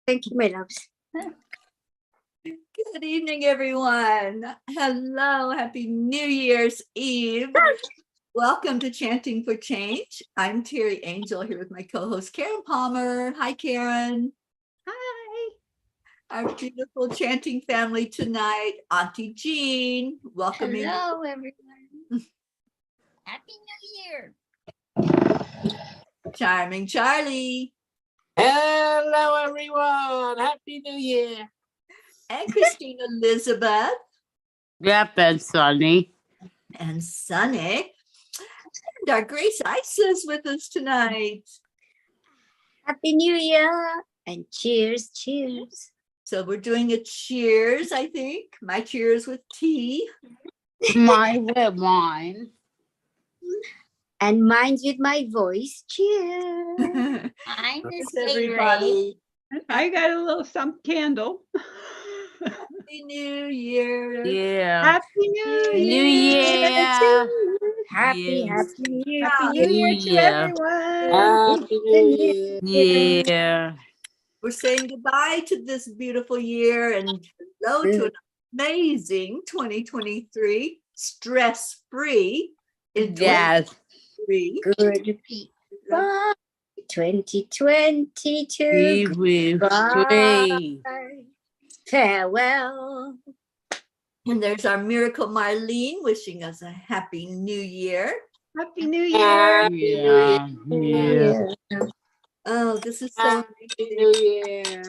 Thank you, my loves. Good evening, everyone. Hello, happy New Year's Eve. Welcome to Chanting for Change. I'm Teri Angel here with my co-host Karen Palmer. Hi, Karen. Hi. Our beautiful chanting family tonight, Auntie Jean. Welcome. Hello, everyone. Happy New Year. Charming Charlie. Hello, everyone. Happy New Year. And Christine Elizabeth. Yep, and Sunny. And Sunny. And our Grace Isa is with us tonight. Happy New Year. And cheers, cheers. So we're doing a cheers, I think. My cheers with tea. Mine with wine. And mine's with my voice. Cheers. I'm everybody. I got a little some candle. Happy New Year. Yeah. Happy New New Year. Year. Happy New Year. Happy New Year to everyone. Happy New Year. Yeah. We're saying goodbye to this beautiful year and hello to an amazing 2023, stress-free in 2023. Good. Bye. 2022. Goodbye. Farewell. And there's our miracle Marlene wishing us a happy new year. Happy New Year. Yeah. Oh, this is so Happy New Year.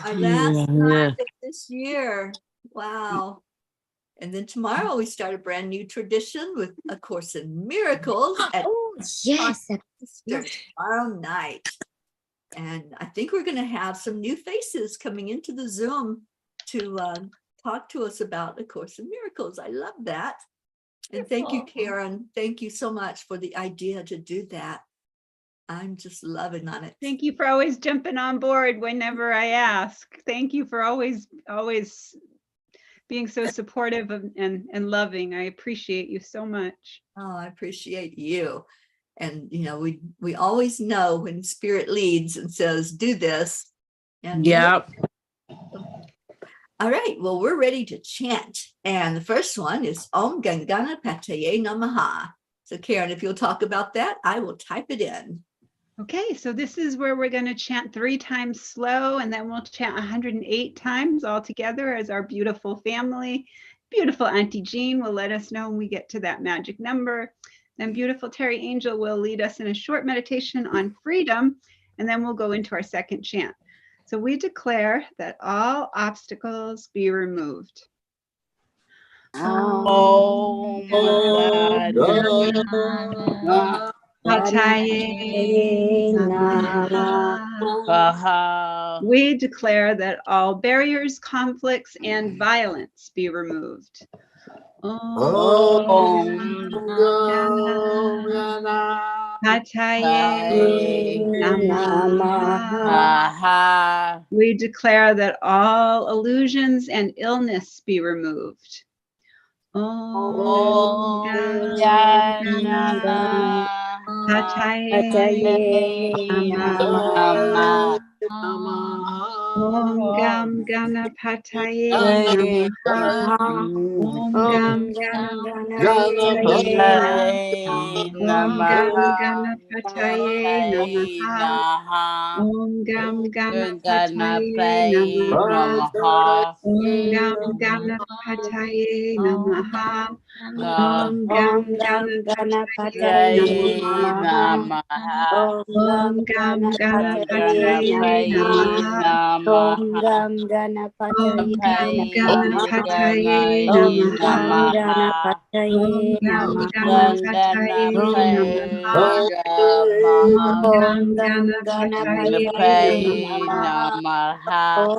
our last night of this year. Wow. And then tomorrow we start a brand new tradition with A Course in Miracles at Yes. tomorrow night. And I think we're going to have some new faces coming into the Zoom to talk to us about A Course in Miracles. I love that. And thank you, Karen. Thank you so much for the idea to do that. I'm just loving on it. Thank you for always jumping on board whenever I ask. Thank you for always being so supportive and loving. I appreciate you so much. Oh, I appreciate you. And, you know, we always know when Spirit leads and says, do this. And Yep. All right, well, we're ready to chant. And the first one is Om Gam Ganapataye Namaha. So Karen, if you'll talk about that, I will type it in. Okay, so this is where we're going to chant 3 times slow, and then we'll chant 108 times all together as our beautiful family. Beautiful Auntie Jean will let us know when we get to that magic number. Then beautiful Teri Angel will lead us in a short meditation on freedom, and then we'll go into our second chant. So we declare that all obstacles be removed. Oh, my God. Ganapataye Namaha. We declare that all barriers, conflicts, and violence be removed. Om Ganapataye Namaha. We declare that all illusions and illness be removed. Om Ganapataye Namaha. Om Gam Ganapataye Namaha. Om Gam Ganapataye Namaha. Om Gam Ganapataye Namaha. Om Gam Ganapataye Namaha. Om Gam Ganapataye Namaha. Om Gam Ganapataye Namaha. Om Gam Ganapataye Namaha.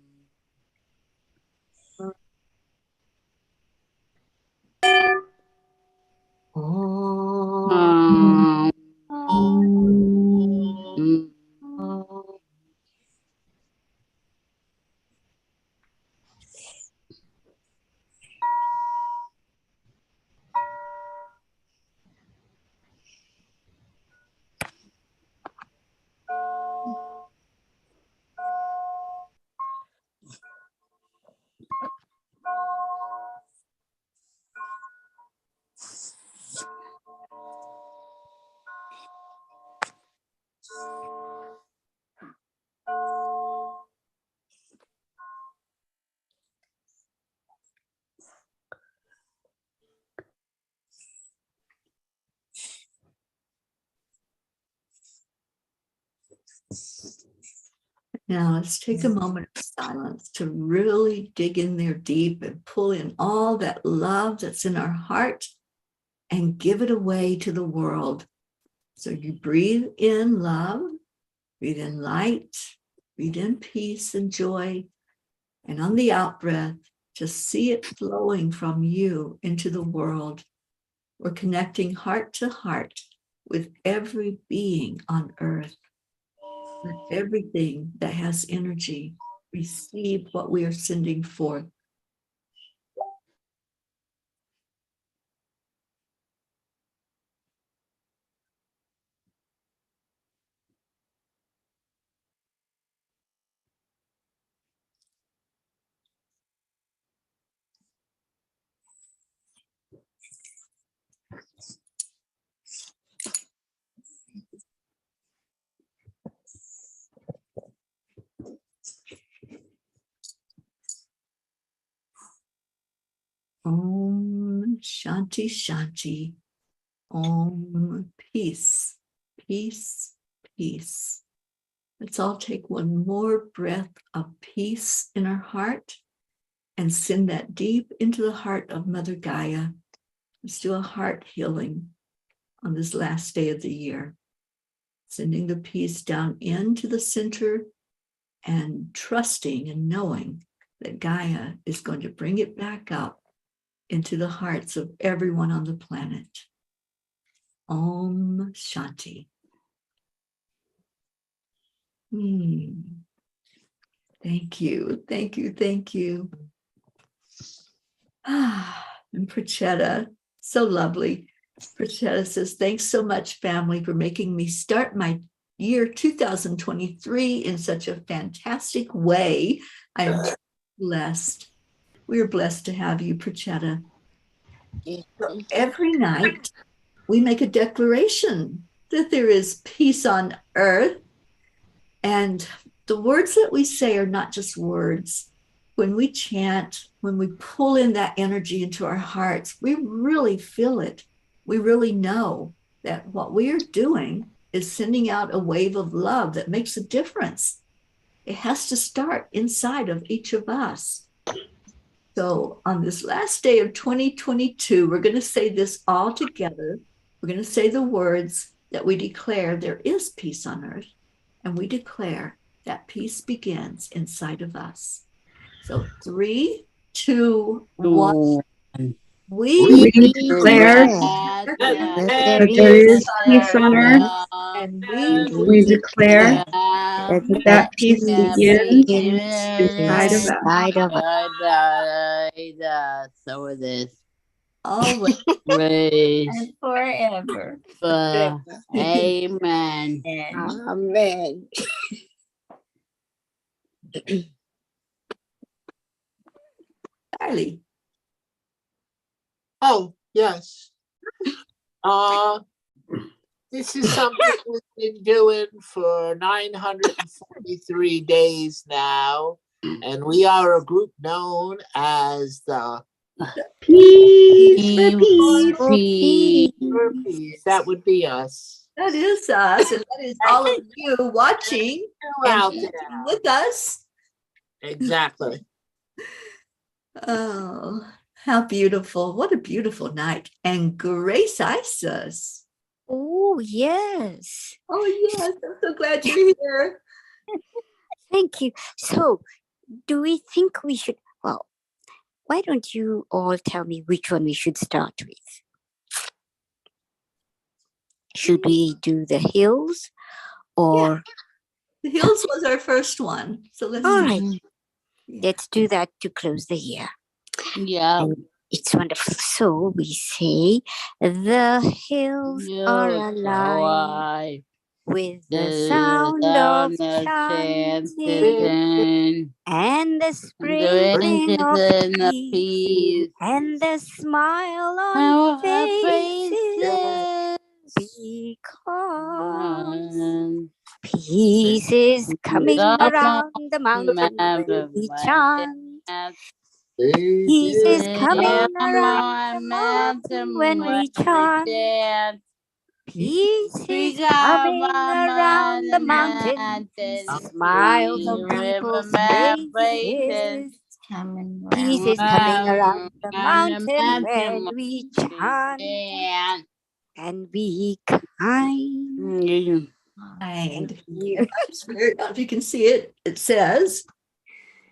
Now let's take a moment of silence to really dig in there deep and pull in all that love that's in our heart and give it away to the world. So you breathe in love, breathe in light, breathe in peace and joy. And on the out breath, just see it flowing from you into the world. We're connecting heart to heart with every being on earth. Let everything that has energy receive what we are sending forth. Om Shanti Shanti. Om peace, peace, peace. Let's all take one more breath of peace in our heart and send that deep into the heart of Mother Gaia. Let's do a heart healing on this last day of the year. Sending the peace down into the center and trusting and knowing that Gaia is going to bring it back up into the hearts of everyone on the planet. Om Shanti. Thank you, thank you, thank you. And Prachetta, so lovely. Prachetta says, thanks so much, family, for making me start my year 2023 in such a fantastic way. I am blessed. We are blessed to have you, Prachetta. So every night, we make a declaration that there is peace on earth. And the words that we say are not just words. When we chant, when we pull in that energy into our hearts, we really feel it. We really know that what we are doing is sending out a wave of love that makes a difference. It has to start inside of each of us. So on this last day of 2022, we're going to say this all together. We're going to say the words that we declare there is peace on earth. And we declare that peace begins inside of us. So 3, 2, 1. We declare that that there is peace on earth. And We declare that peace begins inside inside of us. So it is. always. Praise And forever. Amen. Amen. Charlie. Oh, yes. This is something we've been doing for 943 days now. And we are a group known as the Peace for peace. For Peace. That would be us. That is us. And that is all of you watching Out and there. with us. Exactly. Oh, how beautiful. What a beautiful night. And Grace Isas. Oh, yes. Oh, yes. I'm so glad you're here. Thank you. So, do we think we should, well, why don't you all tell me which one we should start with? Should we do the hills or? The hills was our first one. So let's All right, Yeah. let's do that to close the year. Yeah. And it's wonderful. So we say, the hills are alive with the sound of chanting and the sprinkling of peace and the smile on faces, because peace is coming around the mountain when we chant. Peace is coming around the mountain when we chant. Peace We is got coming around the mountain. Smiles on people's faces. Peace is coming around the mountain when we chant and be kind. Kind. Thank you. I don't know if you can see it. It says,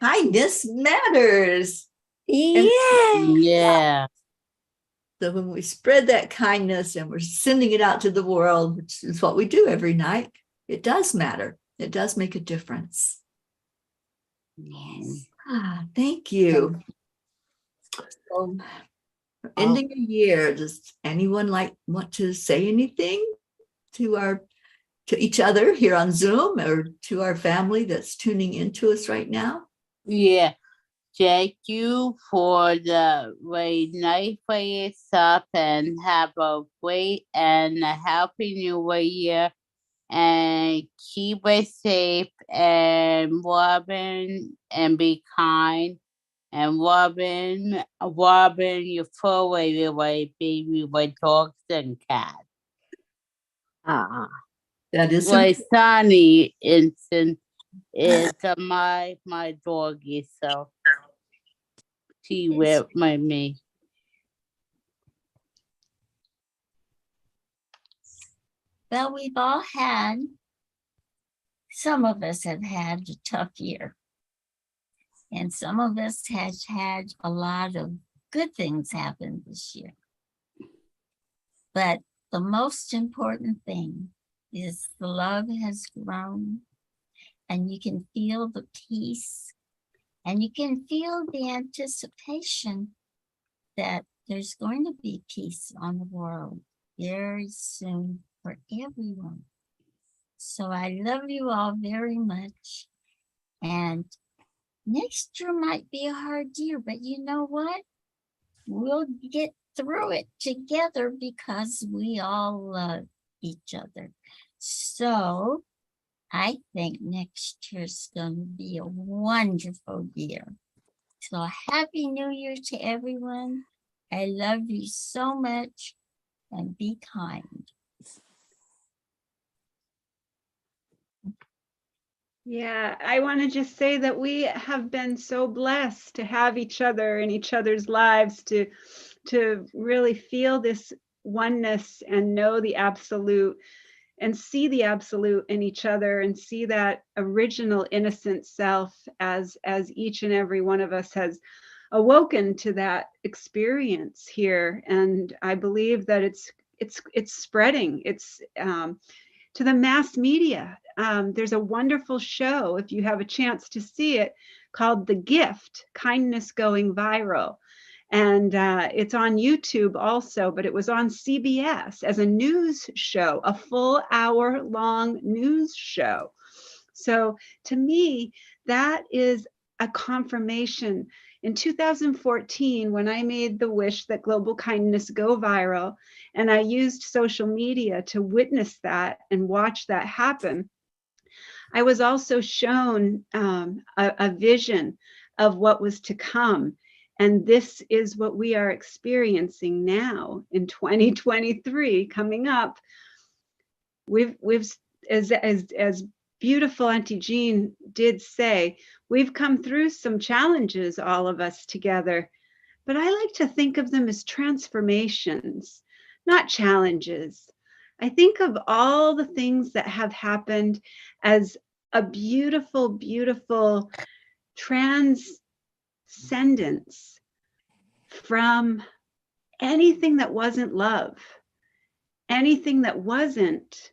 kindness matters. Yeah. So when we spread that kindness and we're sending it out to the world, which is what we do every night, it does matter. It does make a difference. Yes. Thank you. So, ending a year, does anyone want to say anything to each other here on Zoom or to our family that's tuning into us right now? Yeah. Thank you for the very nice way up and have a great and a happy new year and keep it safe and Robin and be kind and Robin, you throw away baby with dogs and cats. That is Like Sonny is my doggy, so she with me. Well, some of us have had a tough year. And some of us has had a lot of good things happen this year. But the most important thing is the love has grown and you can feel the peace and you can feel the anticipation that there's going to be peace on the world very soon for everyone. So I love you all very much. And next year might be a hard year, but you know what? We'll get through it together because we all love each other. So I think next year's going to be a wonderful year. So Happy New Year to everyone. I love you so much and be kind. Yeah, I want to just say that we have been so blessed to have each other in each other's lives, to really feel this oneness and know the absolute and see the absolute in each other and see that original innocent self as each and every one of us has awoken to that experience here. And I believe that it's spreading. It's to the mass media. There's a wonderful show, if you have a chance to see it, called The Gift, Kindness Going Viral. And it's on YouTube also, but it was on CBS as a news show, a full hour-long news show. So to me, that is a confirmation. In 2014, when I made the wish that global kindness go viral, and I used social media to witness that and watch that happen, I was also shown a vision of what was to come. And this is what we are experiencing now in 2023 coming up. We've as beautiful Auntie Jean did say, we've come through some challenges, all of us together, but I like to think of them as transformations, not challenges. I think of all the things that have happened as a beautiful, beautiful transcendence from anything that wasn't love, anything that wasn't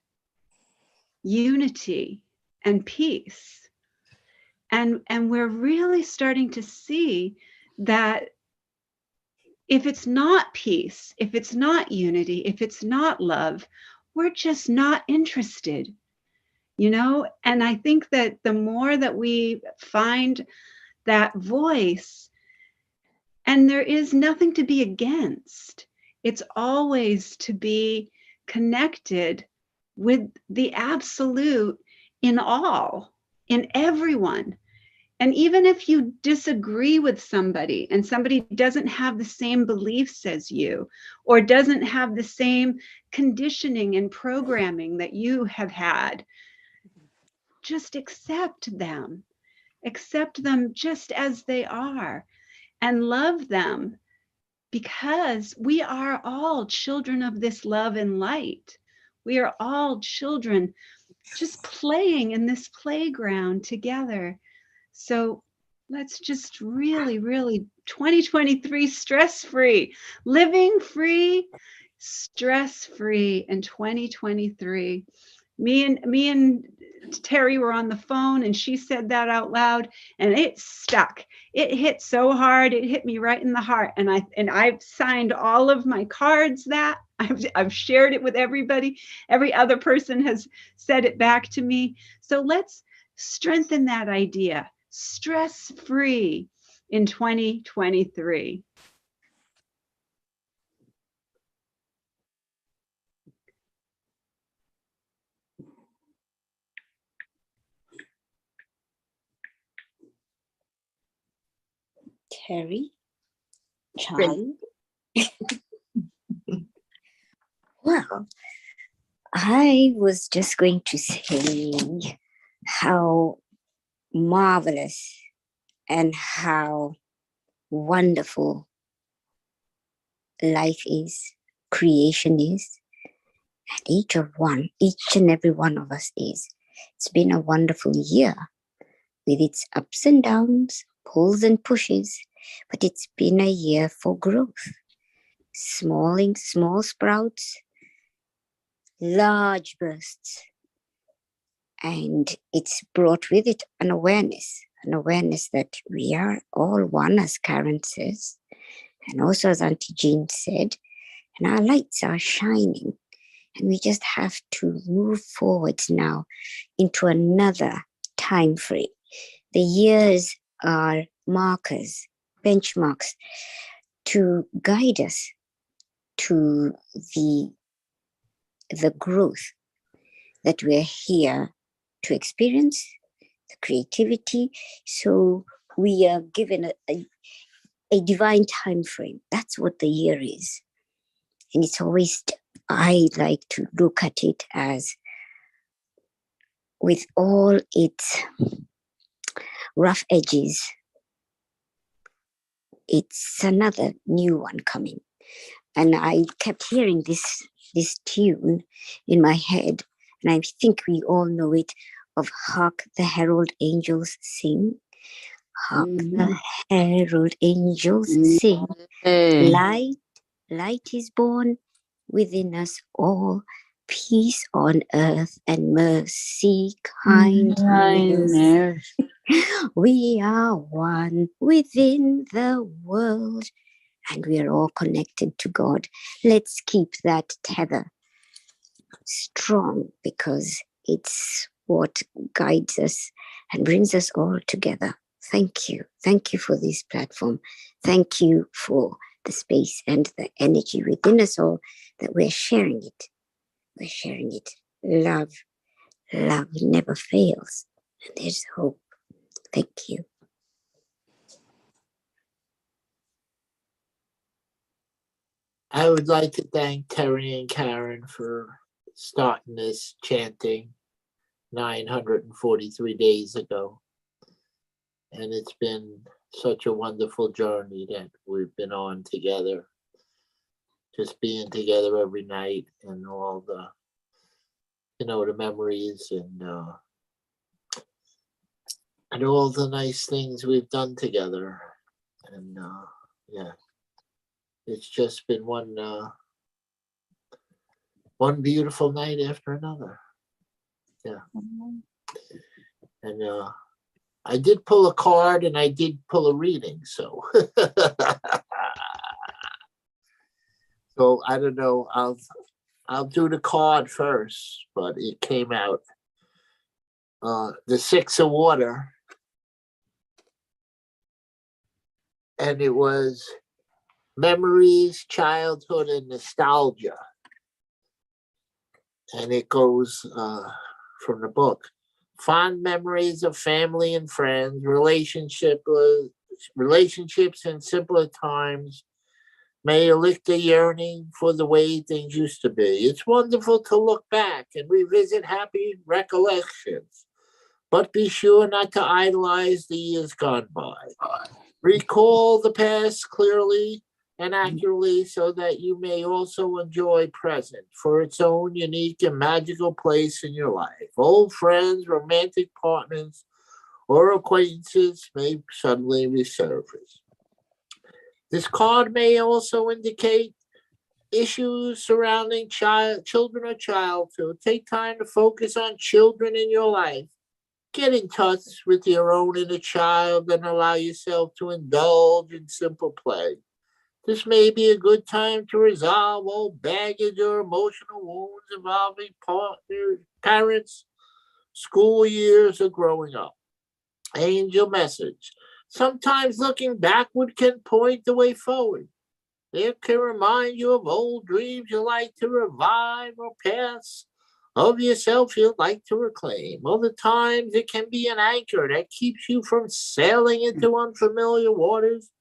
unity and peace. And we're really starting to see that if it's not peace, if it's not unity, if it's not love, we're just not interested, you know? And I think that the more that we find that voice, and there is nothing to be against, it's always to be connected with the absolute in all, in everyone. And even if you disagree with somebody and somebody doesn't have the same beliefs as you, or doesn't have the same conditioning and programming that you have had, just accept them. Accept them just as they are and love them, because we are all children of this love and light. We are all children just playing in this playground together. So let's just really, really 2023 stress-free, living free, stress-free in 2023. Me and Teri were on the phone and she said that out loud and it stuck. It hit so hard. It hit me right in the heart. And I've signed all of my cards that I've shared it with everybody. Every other person has said it back to me. So let's strengthen that idea. Stress-free in 2023. Teri, Charlie. Well, I was just going to say how marvelous and how wonderful life is, creation is, and each and every one of us is. It's been a wonderful year with its ups and downs, pulls and pushes, but it's been a year for growth. Small sprouts, large bursts. And it's brought with it an awareness that we are all one, as Karen says, and also as Auntie Jean said, and our lights are shining. And we just have to move forward now into another time frame. The years are markers, benchmarks to guide us to the growth that we're here to experience, the creativity. So we are given a divine time frame. That's what the year is. And it's always, I like to look at it as, with all its rough edges, it's another new one coming. And I kept hearing this tune in my head, and I think we all know it, of Hark the Herald Angels Sing. Hark the Herald Angels sing. Light is born within us all. Peace on earth and mercy, kindness. We are one within the world, and we are all connected to God. Let's keep that tether strong, because it's what guides us and brings us all together. Thank you. Thank you for this platform. Thank you for the space and the energy within us all, that we're sharing it. We're sharing it. Love never fails. And there's hope. Thank you. I would like to thank Teri and Karen for starting this chanting 943 days ago. And it's been such a wonderful journey that we've been on together. Just being together every night, and all the, the memories and all the nice things we've done together. And yeah, it's just been one beautiful night after another. Yeah. And I did pull a card and I did pull a reading, so so I don't know. I'll do the card first, but it came out the Six of Water, and it was memories, childhood, and nostalgia. And it goes from the book. fond memories of family and friends, relationships in simpler times may elicit a yearning for the way things used to be. It's wonderful to look back and revisit happy recollections, but be sure not to idolize the years gone by. Recall the past clearly and accurately so that you may also enjoy present for its own unique and magical place in your life. Old friends, romantic partners, or acquaintances may suddenly resurface. This card may also indicate issues surrounding children or childhood. Take time to focus on children in your life. Get in touch with your own inner child and allow yourself to indulge in simple play. This may be a good time to resolve old baggage or emotional wounds involving partners, parents, school years, or growing up. Angel message. Sometimes looking backward can point the way forward. It can remind you of old dreams you like to revive or past of yourself you'd like to reclaim. Other times it can be an anchor that keeps you from sailing into unfamiliar waters,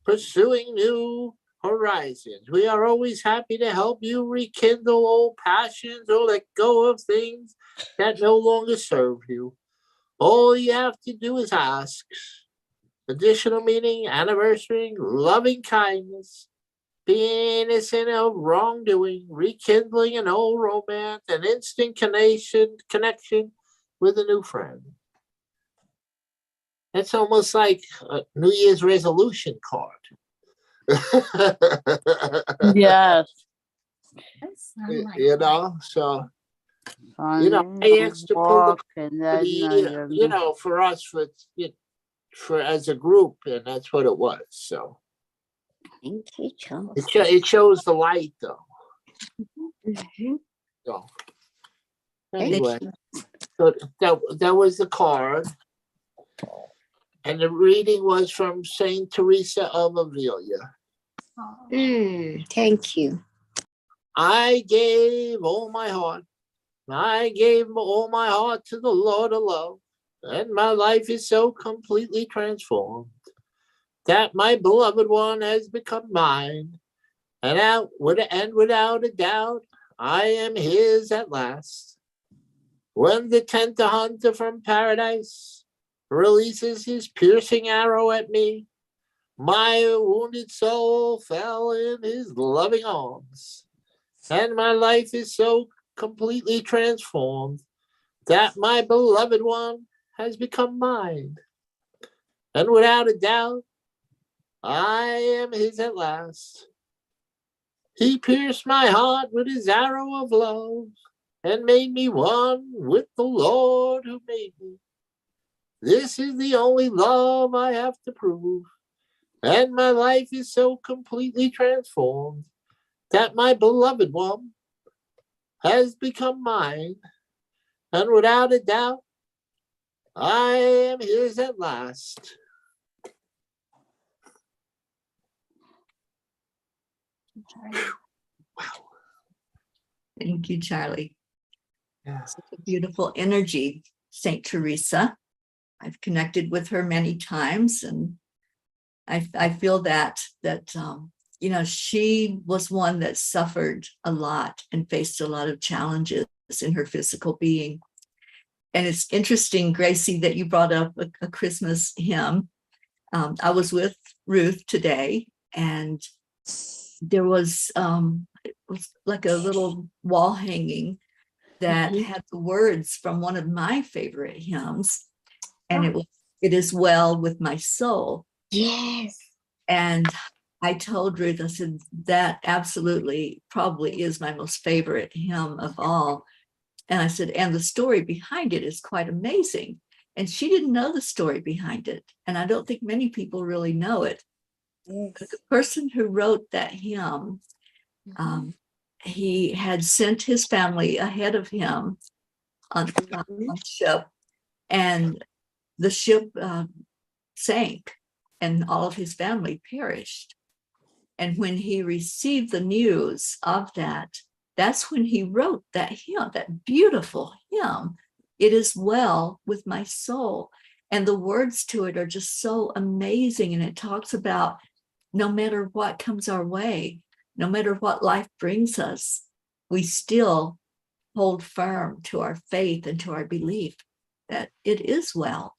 pursuing new horizons. We are always happy to help you rekindle old passions or let go of things that no longer serve you. All you have to do is ask. Additional meaning, anniversary, loving kindness, being innocent of wrongdoing, rekindling an old romance, an instant connection with a new friend. It's almost like a New Year's resolution card. Yes. That's not like You that. know, so On I asked to pull the walk and for then the year, for us, for as a group, and that's what it was. So Thank you, Charles. it shows the light, though. Mhm. So Thank anyway, you. so that was the card, and the reading was from Saint Teresa of Avila. Thank you. I gave all my heart. I gave all my heart to the Lord of love, and my life is so completely transformed that my beloved one has become mine, and without a doubt, I am his at last. When the hunter from paradise releases his piercing arrow at me, my wounded soul fell in his loving arms, and my life is so completely transformed that my beloved one has become mine. And without a doubt, I am his at last. He pierced my heart with his arrow of love and made me one with the Lord who made me. This is the only love I have to prove, and my life is so completely transformed that my beloved one has become mine. And without a doubt, I am his at last. Thank you, Charlie. Yeah. Such a beautiful energy, Saint Teresa. I've connected with her many times, and I feel that she was one that suffered a lot and faced a lot of challenges in her physical being. And it's interesting, Gracie, that you brought up a Christmas hymn. I was with Ruth today, and there was it was like a little wall hanging that had the words from one of my favorite hymns, and it is well with my soul. Yes. And I told Ruth, I said, that absolutely probably is my most favorite hymn of all. And I said, and the story behind it is quite amazing. And she didn't know the story behind it. And I don't think many people really know it. Yes. But the person who wrote that hymn, he had sent his family ahead of him on a ship, and the ship sank, and all of his family perished. And when he received the news of that, that's when he wrote that hymn, that beautiful hymn It is well with my soul. And the words to it are just so amazing. And it talks about no matter what comes our way, no matter what life brings us, we still hold firm to our faith and to our belief that it is well.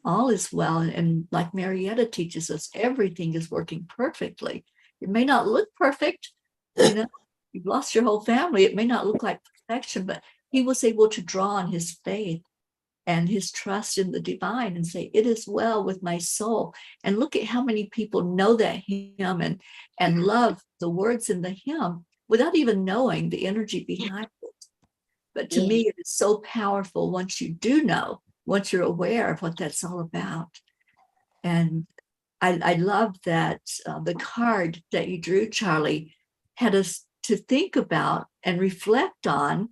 All is well. And like Marietta teaches us, everything is working perfectly. It may not look perfect, you've lost your whole family. It may not look like perfection, but he was able to draw on his faith and his trust in the divine and say, it is well with my soul. And look at how many people know that hymn and love the words in the hymn without even knowing the energy behind it. But to me, it is so powerful once you do know, once you're aware of what that's all about. And I love that the card that you drew, Charlie, had us to think about and reflect on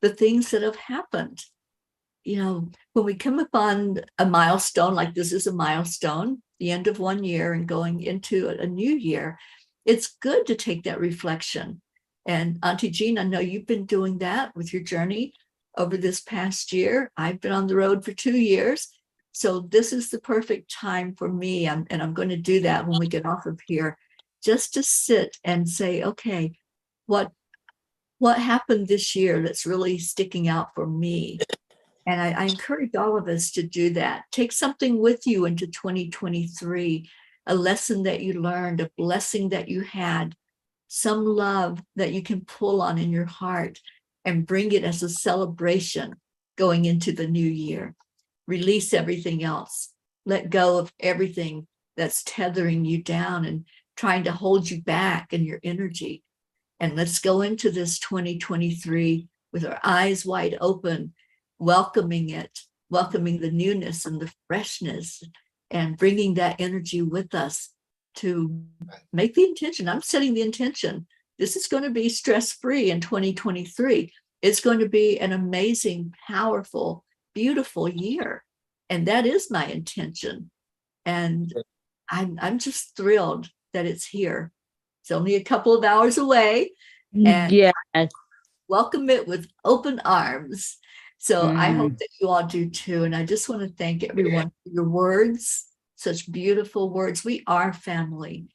the things that have happened. When we come upon a milestone, like this is a milestone, the end of one year and going into a new year, it's good to take that reflection. And Auntie Jean, I know you've been doing that with your journey over this past year. I've been on the road for 2 years. So this is the perfect time for me. And I'm going to do that when we get off of here, just to sit and say, okay, what happened this year that's really sticking out for me? And I encourage all of us to do that. Take something with you into 2023, a lesson that you learned, a blessing that you had, some love that you can pull on in your heart and bring it as a celebration going into the new year. Release everything else. Let go of everything that's tethering you down and trying to hold you back in your energy. And let's go into this 2023 with our eyes wide open, welcoming it, welcoming the newness and the freshness, and bringing that energy with us to make the intention. I'm setting the intention. This is going to be stress-free in 2023. It's going to be an amazing, powerful, beautiful year. And that is my intention. And I'm just thrilled that it's here. It's only a couple of hours away. And Yes. welcome it with open arms. So I hope that you all do too. And I just want to thank everyone for your words, such beautiful words. We are family.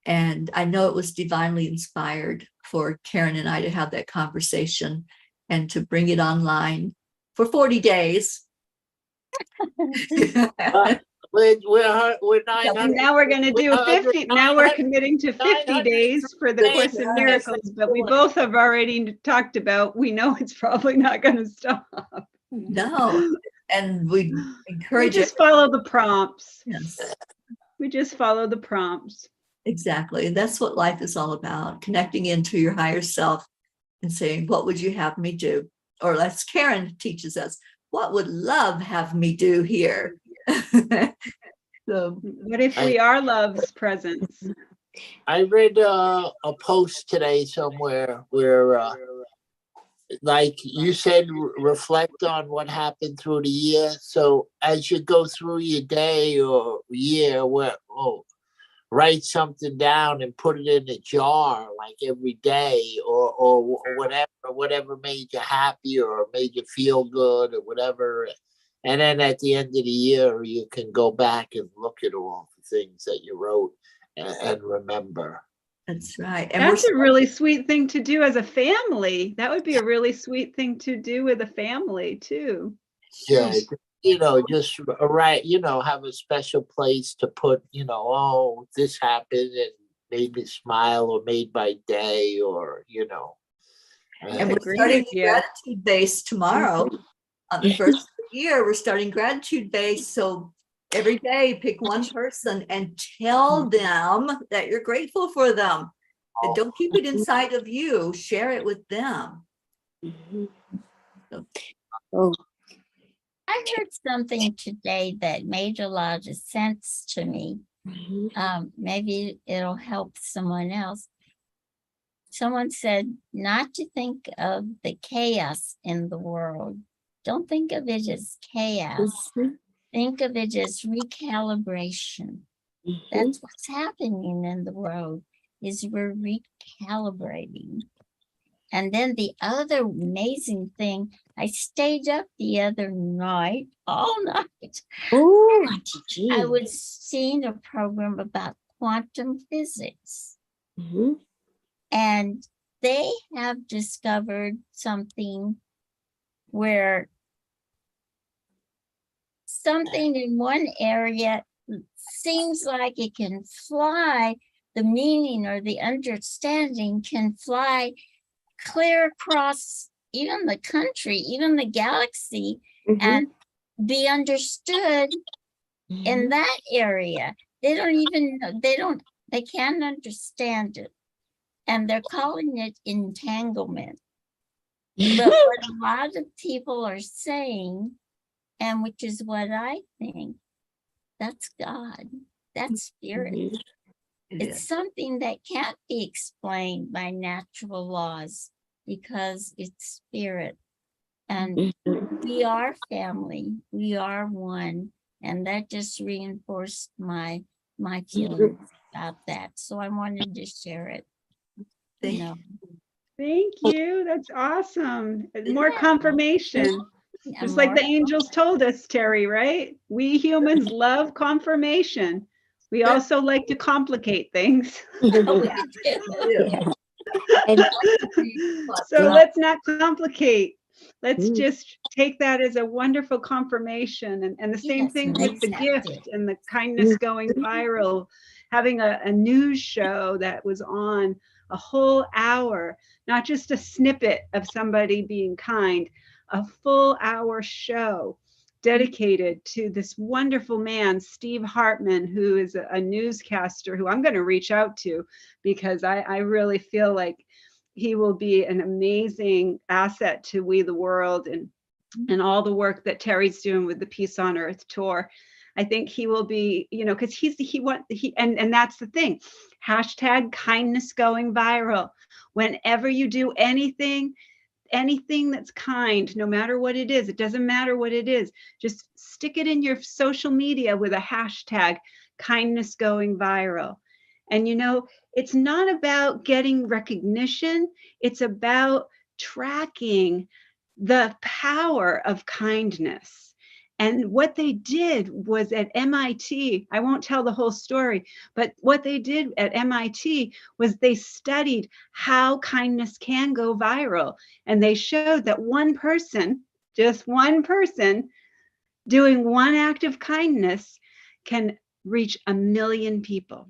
And I know it was divinely inspired for Karen and I to have that conversation and to bring it online for 40 days. We're 900. And now we're going to do 50. Now we're committing to 50 days for the Course in Miracles, but we both have already talked about, we know it's probably not going to stop. No, and we We encourage just follow the prompts. Yes, We just follow the prompts. exactly. And that's what life is all about, connecting into your higher self and saying, what would you have me do? Or as Karen teaches us, what would love have me do here? So, What if we are love's presence? I read a post today somewhere where, like you said, reflect on what happened through the year. So as you go through your day or year, write something down and put it in a jar, like every day, or whatever made you happy or made you feel good or whatever. And then at the end of the year, you can go back and look at all the things that you wrote and remember. that's right. And That's a really sweet thing to do as a family. That would be a really sweet thing to do with a family too. Yeah, just have a special place to put, oh, this happened and made me smile or made my day or, And we're starting gratitude base tomorrow. On the first of the year, we're starting gratitude base. So every day, pick one person and tell them that you're grateful for them. And don't keep it inside of you. Share it with them. Oh, I heard something today that made a lot of sense to me. Maybe it'll help someone else. Someone said not to think of the chaos in the world. Don't think of it as chaos. Think of it as recalibration. That's what's happening in the world, is we're recalibrating. And then the other amazing thing, I stayed up the other night, all night. Oh, Auntie I Jean. was seeing a program about quantum physics. Mhm. And they have discovered something where something in one area seems like it can fly, the meaning or the understanding can fly clear across even the country, even the galaxy, and be understood in Mhm. that area. They don't even know, they can't understand it. And they're calling it entanglement. But what a lot of people are saying, and which is what I think, that's God, that's spirit. Mhm. It's something that can't be explained by natural laws because it's spirit. And Mhm. we are family, we are one. And that just reinforced my feelings about that. So I wanted to share it. You know, Thank you. That's awesome. More Yeah. confirmation. and Just like more. the angels told us, Teri, right? We humans love confirmation. We also like to complicate things. We do. Yeah. And So Yeah. let's not complicate. Let's Mm. just take that as a wonderful confirmation. And the same Yes, thing and with the accept gift it. and the kindness going viral, having a news show that was on a whole hour, not just a snippet of somebody being kind, a full hour show dedicated to this wonderful man, Steve Hartman, who is a newscaster who I'm going to reach out to because I really feel like he will be an amazing asset to We the World and all the work that Teri's doing with the Peace on Earth tour. I think he will be, because and that's the thing. Hashtag kindness going viral. Whenever you do anything that's kind, no matter what it is, it doesn't matter what it is, just stick it in your social media with a hashtag kindness going viral. And it's not about getting recognition, it's about tracking the power of kindness. And what they did was at MIT, I won't tell the whole story, but what they did at MIT was they studied how kindness can go viral. And they showed that one person, just one person, doing one act of kindness can reach 1 million people.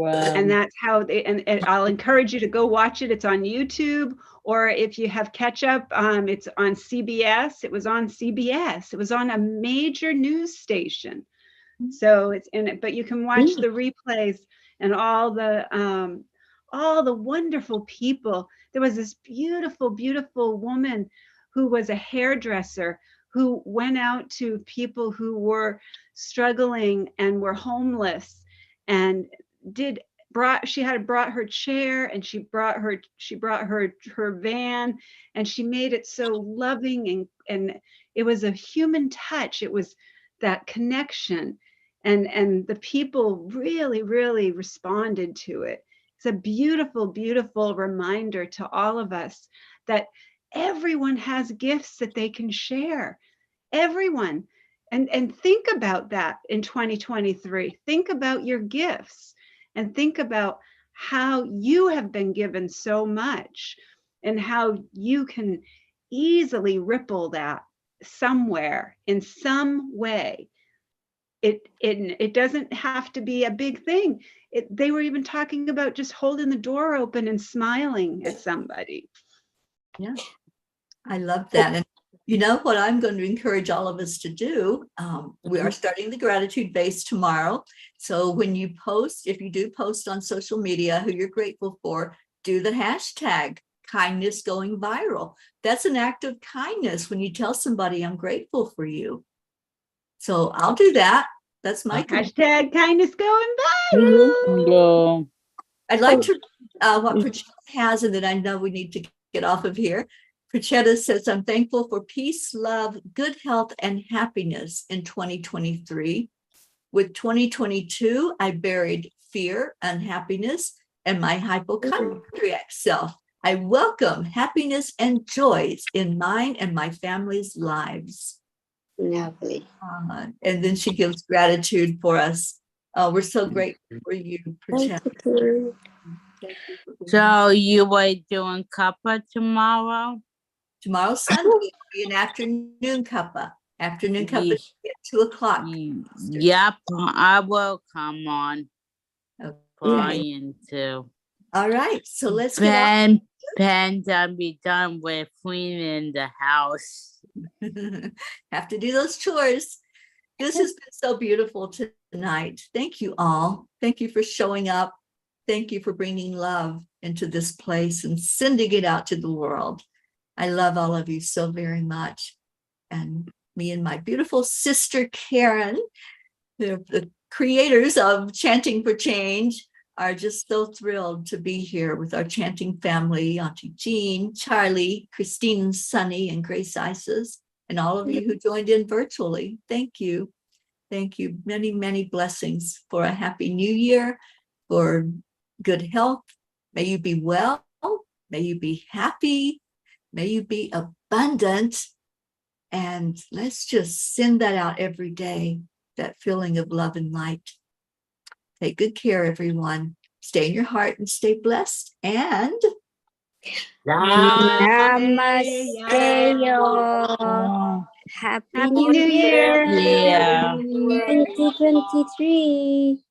And that's how and I'll encourage you to go watch it. It's on YouTube, or if you have catch up, it's on CBS. It was on CBS. It was on a major news station. So it's in it, but you can watch the replays and all the wonderful people. There was this beautiful, beautiful woman who was a hairdresser who went out to people who were struggling and were homeless and she had brought her chair and she brought her van, and she made it so loving and it was a human touch. It was that connection, and the people really, really responded to it. It's a beautiful, beautiful reminder to all of us that everyone has gifts that they can share. Everyone. And think about that in 2023. Think about your gifts and think about how you have been given so much and how you can easily ripple that somewhere in some way. It doesn't have to be a big thing. They were even talking about just holding the door open and smiling at somebody. Yeah, I love that. And you know what I'm going to encourage all of us to do? We are starting the gratitude base tomorrow. So when you post, if you do post on social media who you're grateful for, do the hashtag kindness going viral. That's an act of kindness when you tell somebody I'm grateful for you. So I'll do that. That's my hashtag kindness going viral. I'd like to what Prachetta has, and then I know we need to get off of here. Prachetta says, I'm thankful for peace, love, good health, and happiness in 2023. With 2022, I buried fear, unhappiness, and my hypochondriac self. I welcome happiness and joys in mine and my family's lives. Lovely. And then she gives gratitude for us. We're so grateful for you, for Thank chanting. you. Thank you for being So you were doing kappa tomorrow? Tomorrow's Sunday will be an afternoon kappa. Afternoon kappa Ye- at 2:00. Yep, I will come on. Okay. Trying to. All right, so let's get on. I'll be done with cleaning the house. Have to do those chores. This has been so beautiful tonight. Thank you all. Thank you for showing up. Thank you for bringing love into this place and sending it out to the world. I love all of you so very much. And me and my beautiful sister, Karen, the creators of Chanting for Change, are just so thrilled to be here with our chanting family, Auntie Jean, Charlie, Christine, Sunny, and Grace Isis, and all of you who joined in virtually. Thank you. Thank you. Many, many blessings for a happy new year, for good health. May you be well. May you be happy. May you be abundant. And let's just send that out every day, that feeling of love and light. Take good care, everyone. Stay in your heart and stay blessed. And Namaste, y'all. Happy New Year. Yeah. 2023.